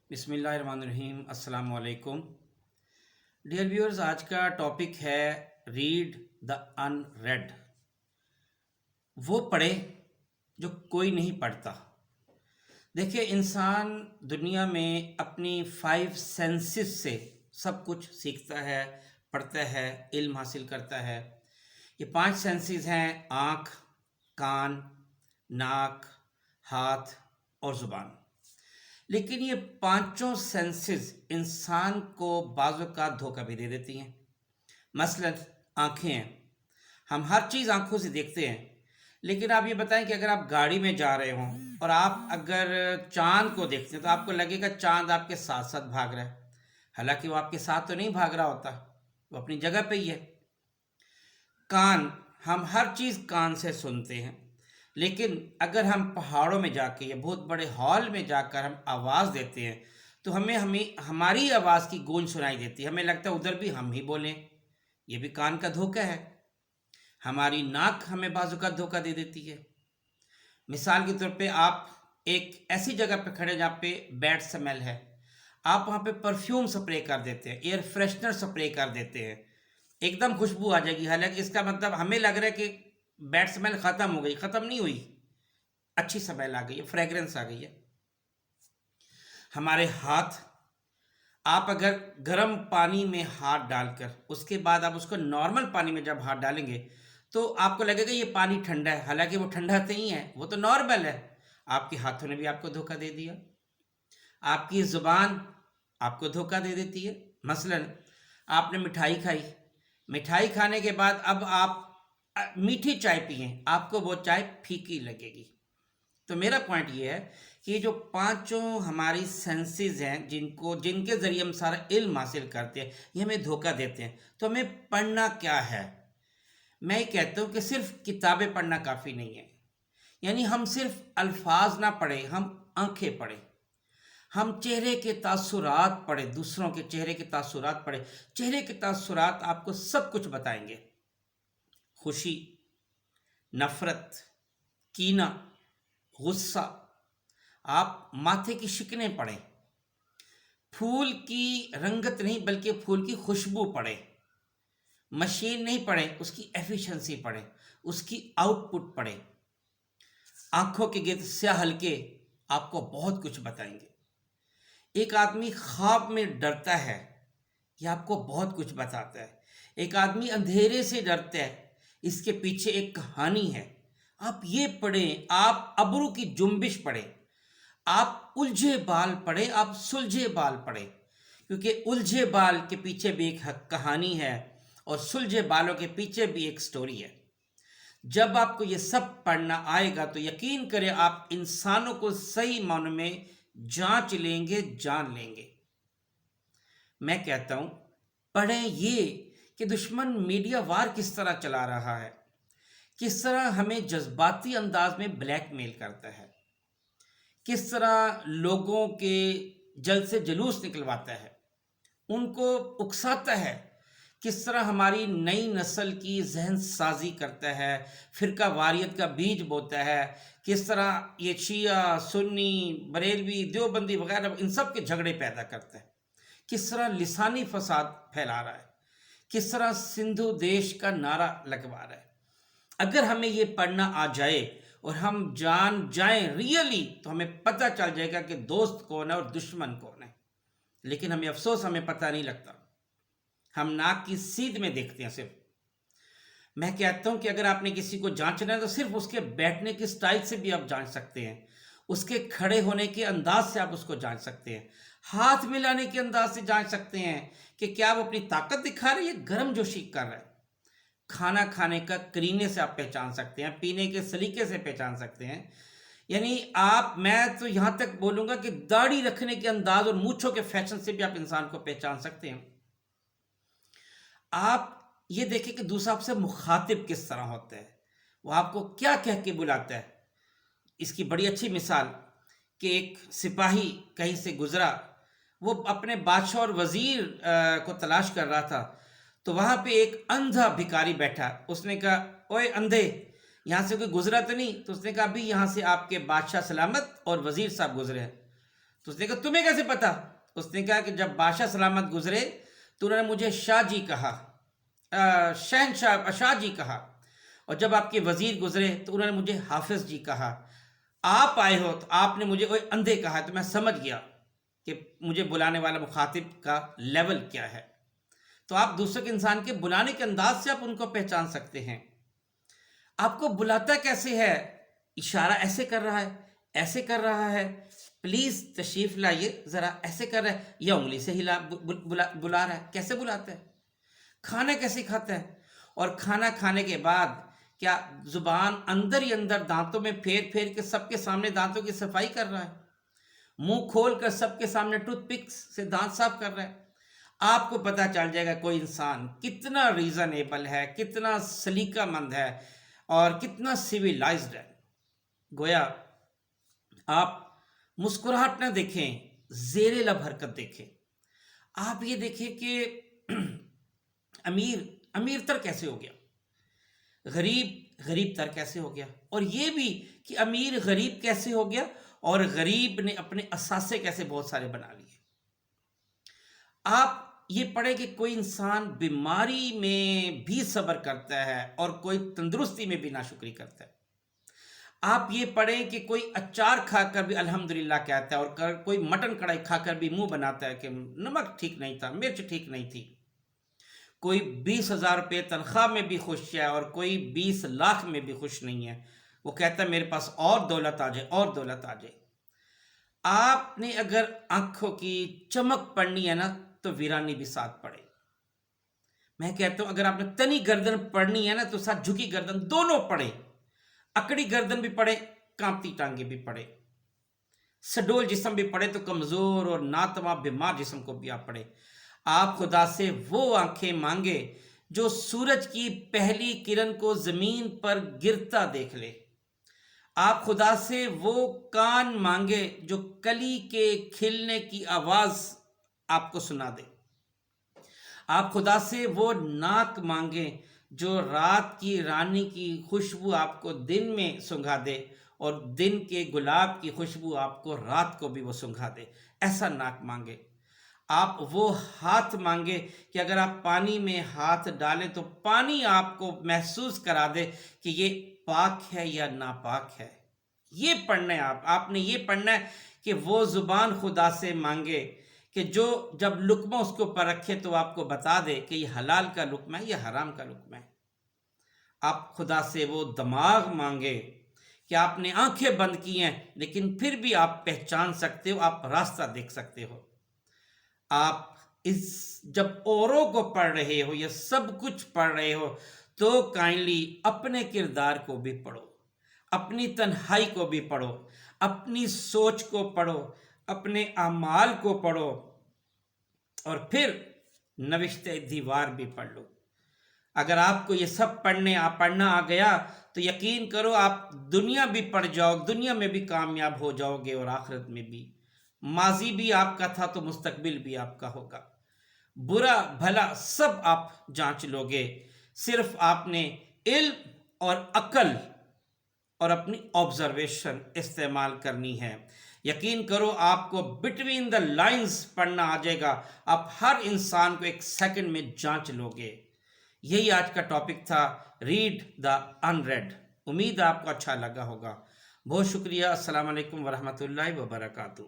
بسم اللہ الرحمن الرحیم، السلام علیکم ڈیئر ویورز۔ آج کا ٹاپک ہے ریڈ دا ان ریڈ۔ وہ پڑھے جو کوئی نہیں پڑھتا۔ دیکھیں، انسان دنیا میں اپنی 5 سینسز سے سب کچھ سیکھتا ہے، پڑھتا ہے، علم حاصل کرتا ہے۔ یہ 5 سینسز ہیں: آنکھ، کان، ناک، ہاتھ اور زبان۔ لیکن یہ 5 سینسز انسان کو بعض اوقات دھوکہ بھی دے دیتی ہیں۔ مثلا آنکھیں ہیں، ہم ہر چیز آنکھوں سے دیکھتے ہیں۔ لیکن آپ یہ بتائیں کہ اگر آپ گاڑی میں جا رہے ہوں اور آپ اگر چاند کو دیکھتے ہیں تو آپ کو لگے گا چاند آپ کے ساتھ ساتھ بھاگ رہا ہے، حالانکہ وہ آپ کے ساتھ تو نہیں بھاگ رہا ہوتا، وہ اپنی جگہ پہ ہی ہے۔ کان، ہم ہر چیز کان سے سنتے ہیں، لیکن اگر ہم پہاڑوں میں جا کے یا بہت بڑے ہال میں جا کر ہم آواز دیتے ہیں تو ہمیں ہماری آواز کی گونج سنائی دیتی ہے، ہمیں لگتا ہے ادھر بھی ہم ہی بولیں۔ یہ بھی کان کا دھوکہ ہے۔ ہماری ناک ہمیں بعض اوقات دھوکہ دے دیتی ہے۔ مثال کے طور پہ آپ ایک ایسی جگہ پہ کھڑے جہاں پہ بیڈ سمیل ہے، آپ وہاں پہ پرفیوم سپرے کر دیتے ہیں، ایئر فریشنر سپرے کر دیتے ہیں، ایک دم خوشبو آ جائے گی، حالانکہ اس کا مطلب ہمیں لگ رہا ہے کہ بیڈ سمیل ختم ہو گئی، ختم نہیں ہوئی، اچھی سمیل آ گئی ہے، فریگرنس آ گئی ہے۔ ہمارے ہاتھ، آپ اگر گرم پانی میں ہاتھ ڈال کر اس کے بعد آپ اس کو نارمل پانی میں جب ہاتھ ڈالیں گے تو آپ کو لگے گا یہ پانی ٹھنڈا ہے، حالانکہ وہ ٹھنڈا نہیں ہے، وہ تو نارمل ہے۔ آپ کے ہاتھوں نے بھی آپ کو دھوکہ دے دیا۔ آپ کی زبان آپ کو دھوکہ دے دیتی ہے۔ مثلا آپ نے مٹھائی کھائی، مٹھائی کھانے کے بعد اب آپ میٹھی چائے پئیں، آپ کو وہ چائے پھیکی لگے گی۔ تو میرا پوائنٹ یہ ہے کہ یہ جو 5 ہماری سینسز ہیں جن کے ذریعے ہم سارا علم حاصل کرتے ہیں، یہ ہمیں دھوکہ دیتے ہیں۔ تو ہمیں پڑھنا کیا ہے؟ میں یہ کہتا ہوں کہ صرف کتابیں پڑھنا کافی نہیں ہے، یعنی ہم صرف الفاظ نہ پڑھیں، ہم آنکھیں پڑھیں، ہم چہرے کے تاثرات پڑھیں، دوسروں کے چہرے کے تاثرات پڑھیں۔ چہرے کے تاثرات آپ کو سب کچھ بتائیں گے: خوشی، نفرت، کینہ، غصہ۔ آپ ماتھے کی شکنیں پڑھیں، پھول کی رنگت نہیں بلکہ پھول کی خوشبو پڑھیں، مشین نہیں پڑھیں، اس کی ایفیشنسی پڑھیں، اس کی آؤٹ پٹ پڑھیں۔ آنکھوں کے گرد سیاہ حلقے آپ کو بہت کچھ بتائیں گے۔ ایک آدمی خواب میں ڈرتا ہے، یہ آپ کو بہت کچھ بتاتا ہے۔ ایک آدمی اندھیرے سے ڈرتا ہے، اس کے پیچھے ایک کہانی ہے۔ آپ یہ پڑھیں، آپ ابرو کی جنبش پڑھیں، آپ الجھے بال پڑھیں، آپ سلجھے بال پڑھیں، کیونکہ الجھے بال کے پیچھے بھی ایک کہانی ہے اور سلجھے بالوں کے پیچھے بھی ایک سٹوری ہے۔ جب آپ کو یہ سب پڑھنا آئے گا تو یقین کریں آپ انسانوں کو صحیح معنوں میں جانچ لیں گے، جان لیں گے۔ میں کہتا ہوں پڑھیں یہ کہ دشمن میڈیا وار کس طرح چلا رہا ہے، کس طرح ہمیں جذباتی انداز میں بلیک میل کرتا ہے، کس طرح لوگوں کے جلد سے جلوس نکلواتا ہے، ان کو اکساتا ہے، کس طرح ہماری نئی نسل کی ذہن سازی کرتا ہے، فرقہ واریت کا بیج بوتا ہے، کس طرح یہ شیعہ، سنی، بریلوی، دیوبندی وغیرہ ان سب کے جھگڑے پیدا کرتا ہے، کس طرح لسانی فساد پھیلا رہا ہے، کس طرح سندھو دیش کا نعرہ لگوا رہا ہے۔ اگر ہمیں یہ پڑھنا آ جائے اور ہم جان جائیں ریئلی تو ہمیں پتہ چل جائے گا کہ دوست کون ہے اور دشمن کون ہے۔ لیکن ہمیں افسوس ہمیں پتہ نہیں لگتا، ہم ناک کی سیدھ میں دیکھتے ہیں صرف۔ میں کہتا ہوں کہ اگر آپ نے کسی کو جانچنا ہے تو صرف اس کے بیٹھنے کی سٹائل سے بھی آپ جانچ سکتے ہیں، اس کے کھڑے ہونے کے انداز سے آپ اس کو جانچ سکتے ہیں، ہاتھ ملانے کے انداز سے جانچ سکتے ہیں کہ کیا وہ اپنی طاقت دکھا رہا ہے یا گرم جوشی کر رہا ہے۔ کھانا کھانے کا قرینے سے آپ پہچان سکتے ہیں، پینے کے سلیقے سے پہچان سکتے ہیں۔ یعنی میں تو یہاں تک بولوں گا کہ داڑھی رکھنے کے انداز اور مونچھوں کے فیشن سے بھی آپ انسان کو پہچان سکتے ہیں۔ آپ یہ دیکھیں کہ دوسرا آپ سے مخاطب کس طرح ہوتا ہے، وہ آپ کو کیا کہہ کے بلاتا ہے۔ اس کی بڑی اچھی مثال کہ ایک سپاہی کہیں سے گزرا، وہ اپنے بادشاہ اور وزیر کو تلاش کر رہا تھا، تو وہاں پہ ایک اندھا بھکاری بیٹھا۔ اس نے کہا، اوئے اندھے، یہاں سے کوئی گزرا تو نہیں؟ تو اس نے کہا، ابھی یہاں سے آپ کے بادشاہ سلامت اور وزیر صاحب گزرے ہیں۔ تو اس نے کہا تمہیں کیسے پتا؟ اس نے کہا کہ جب بادشاہ سلامت گزرے تو انہوں نے مجھے شاہ جی کہا، شہنشاہ شاہ جی کہا، اور جب آپ کے وزیر گزرے تو انہوں نے مجھے حافظ جی کہا، آپ آئے ہو تو آپ نے مجھے اندھے کہا، تو میں سمجھ گیا کہ مجھے بلانے والا مخاطب کا لیول کیا ہے۔ تو آپ دوسرے کے انسان کے بلانے کے انداز سے آپ ان کو پہچان سکتے ہیں۔ آپ کو بلاتا کیسے ہے؟ اشارہ ایسے کر رہا ہے، ایسے کر رہا ہے، پلیز تشریف لائیے، ذرا ایسے کر رہا ہے، یا انگلی سے ہلا بلا رہا ہے، کیسے بلاتا ہے؟ کھانا کیسے کھاتا ہے؟ اور کھانا کھانے کے بعد کیا زبان اندر ہی اندر دانتوں میں پھیر پھیر کے سب کے سامنے دانتوں کی صفائی کر رہا ہے؟ منہ کھول کر سب کے سامنے ٹوتھ پک سے دانت صاف کر رہا ہے؟ آپ کو پتہ چل جائے گا کوئی انسان کتنا ریزنیبل ہے، کتنا سلیقہ مند ہے، اور کتنا سیویلائزڈ ہے۔ گویا آپ مسکراہٹ نہ دیکھیں، زیر لب حرکت دیکھیں۔ آپ یہ دیکھیں کہ امیر تر کیسے ہو گیا، غریب تر کیسے ہو گیا، اور یہ بھی کہ امیر غریب کیسے ہو گیا، اور غریب نے اپنے اثاثے کیسے بہت سارے بنا لیے۔ آپ یہ پڑھیں کہ کوئی انسان بیماری میں بھی صبر کرتا ہے اور کوئی تندرستی میں بھی ناشکری کرتا ہے۔ آپ یہ پڑھیں کہ کوئی اچار کھا کر بھی الحمدللہ کہتا ہے، اور کوئی مٹن کڑھائی کھا کر بھی منہ بناتا ہے کہ نمک ٹھیک نہیں تھا، مرچ ٹھیک نہیں تھی۔ کوئی 20,000 روپے تنخواہ میں بھی خوش ہے، اور کوئی 20 لاکھ میں بھی خوش نہیں ہے۔ وہ کہتا ہے میرے پاس اور دولت آ جائے، اور دولت آ جائے۔ آپ نے اگر آنکھوں کی چمک پڑھنی ہے نا تو ویرانی بھی ساتھ پڑھے۔ میں کہتا ہوں اگر آپ نے تنی گردن پڑھنی ہے نا تو ساتھ جھکی گردن دونوں پڑھے، اکڑی گردن بھی پڑھے، کانپتی ٹانگیں بھی پڑھے، سڈول جسم بھی پڑھے تو کمزور اور ناتواں بیمار جسم کو بھی آپ پڑھے۔ آپ خدا سے وہ آنکھیں مانگے جو سورج کی پہلی کرن کو زمین پر گرتا دیکھ لے۔ آپ خدا سے وہ کان مانگے جو کلی کے کھلنے کی آواز آپ کو سنا دے۔ آپ خدا سے وہ ناک مانگے جو رات کی رانی کی خوشبو آپ کو دن میں سنگھا دے، اور دن کے گلاب کی خوشبو آپ کو رات کو بھی وہ سنگھا دے۔ ایسا ناک مانگے۔ آپ وہ ہاتھ مانگے کہ اگر آپ پانی میں ہاتھ ڈالیں تو پانی آپ کو محسوس کرا دے کہ یہ پاک ہے یا ناپاک ہے۔ یہ پڑھنا ہے آپ نے یہ پڑھنا ہے کہ وہ زبان خدا سے مانگے کہ جو جب لقمہ اس کے اوپر رکھے تو آپ کو بتا دے کہ یہ حلال کا لقمہ ہے یا حرام کا لقمہ ہے۔ آپ خدا سے وہ دماغ مانگے کہ آپ نے آنکھیں بند کی ہیں لیکن پھر بھی آپ پہچان سکتے ہو، آپ راستہ دیکھ سکتے ہو۔ آپ جب اوروں کو پڑھ رہے ہو یا سب کچھ پڑھ رہے ہو تو کائنڈلی اپنے کردار کو بھی پڑھو، اپنی تنہائی کو بھی پڑھو، اپنی سوچ کو پڑھو، اپنے اعمال کو پڑھو، اور پھر نوشتہ دیوار بھی پڑھ لو۔ اگر آپ کو یہ سب پڑھنا آ گیا تو یقین کرو آپ دنیا بھی پڑھ جاؤ، دنیا میں بھی کامیاب ہو جاؤ گے، اور آخرت میں بھی۔ ماضی بھی آپ کا تھا تو مستقبل بھی آپ کا ہوگا۔ برا بھلا سب آپ جانچ لو گے، صرف آپ نے علم اور عقل اور اپنی آبزرویشن استعمال کرنی ہے۔ یقین کرو آپ کو بٹوین دا لائنز پڑھنا آ جائے گا، آپ ہر انسان کو ایک سیکنڈ میں جانچ لو گے۔ یہی آج کا ٹاپک تھا، ریڈ دا ان ریڈ۔ امید آپ کو اچھا لگا ہوگا۔ بہت شکریہ۔ السلام علیکم ورحمۃ اللہ وبرکاتہ۔